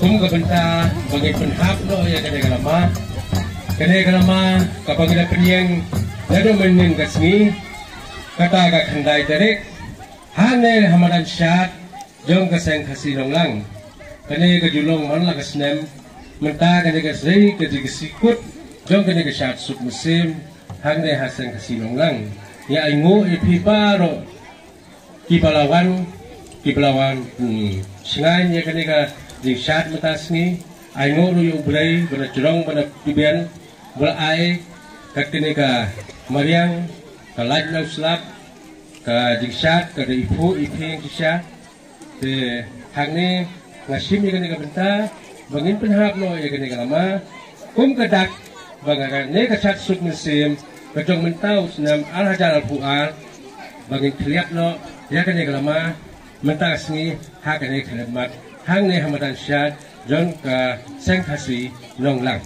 kum ka benta bagi penhap no ya kene kalama kapag ila penyeng nado menin kasmi kata ka khandai terek hane hamadan syat jong kaseng kasilong lang kene ka julong man la kasnem menta kene ka sei ke sikut jong kene ka syat suk musim hane haseng kasilong lang ya aingo ipiparo kipalawan singan ya kene ka di syat matas ni aingo ru yu brai bana jurong bana pibian bala ai kakene ka mariang ka laj na slap ka jingsat ka ipu iping kisya te hangne ngasim ya kene ka benta bangin penhap no ya kene ka lama kum kadak bangakan ne ka chat suk musim ka jong mentau senam al hajar al fual bangin kliap no ya kene ka lama menta asni ha kene ka lemat hangne hamadan syad jong ka sengkasi nong lang